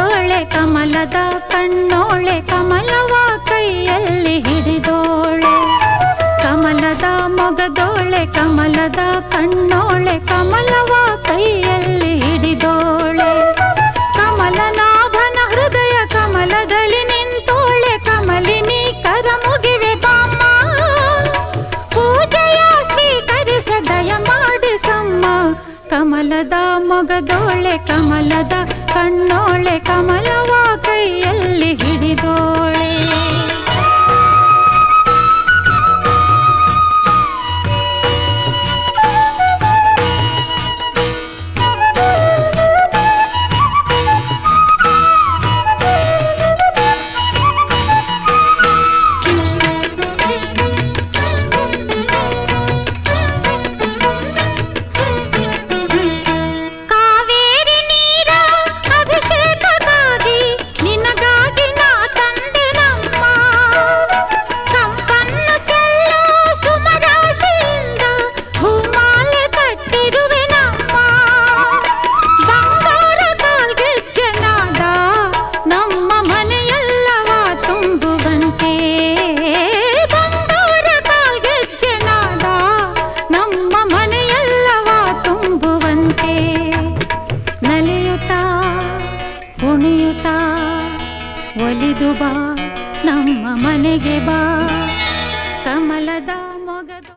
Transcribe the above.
ಮೊಗದೋಳೆ ಕಮಲದ ಕಣ್ಣೋಳೆ ಕಮಲವ ಕೈಯಲ್ಲಿ ಹಿಡಿದೋಳೆ ಕಮಲದ ಮೊಗದೋಳೆ ಕಮಲದ ಕಣ್ಣೋಳೆ ಕಮಲವ ಕೈಯಲ್ಲಿ ಹಿಡಿದೋಳೆ ಕಮಲನಾಭನ ಹೃದಯ ಕಮಲದಲ್ಲಿ ನಿಂತೋಳೆ ಕಮಲಿನಿ ಕರ ಮುಗಿವೆ ಬಾಮ್ಮ ಪೂಜೆಯ ಸ್ವೀಕರಿಸ ದಯ ಮಾಡಿಸಮ್ಮ ಕಮಲದ ಮೊಗದೋಳೆ ಕಮಲದ ಕಣ್ಣೋಳೆ ಕಮಲವ ಕೈಯಲ್ಲಿ ಹಿಡಿದೋಳೆ ಕುಣಿಯುತ್ತಾ ಒಲಿದು ಬಾ ನಮ್ಮ ಮನೆಗೆ ಬಾ ಕಮಲದ ಮೊಗದ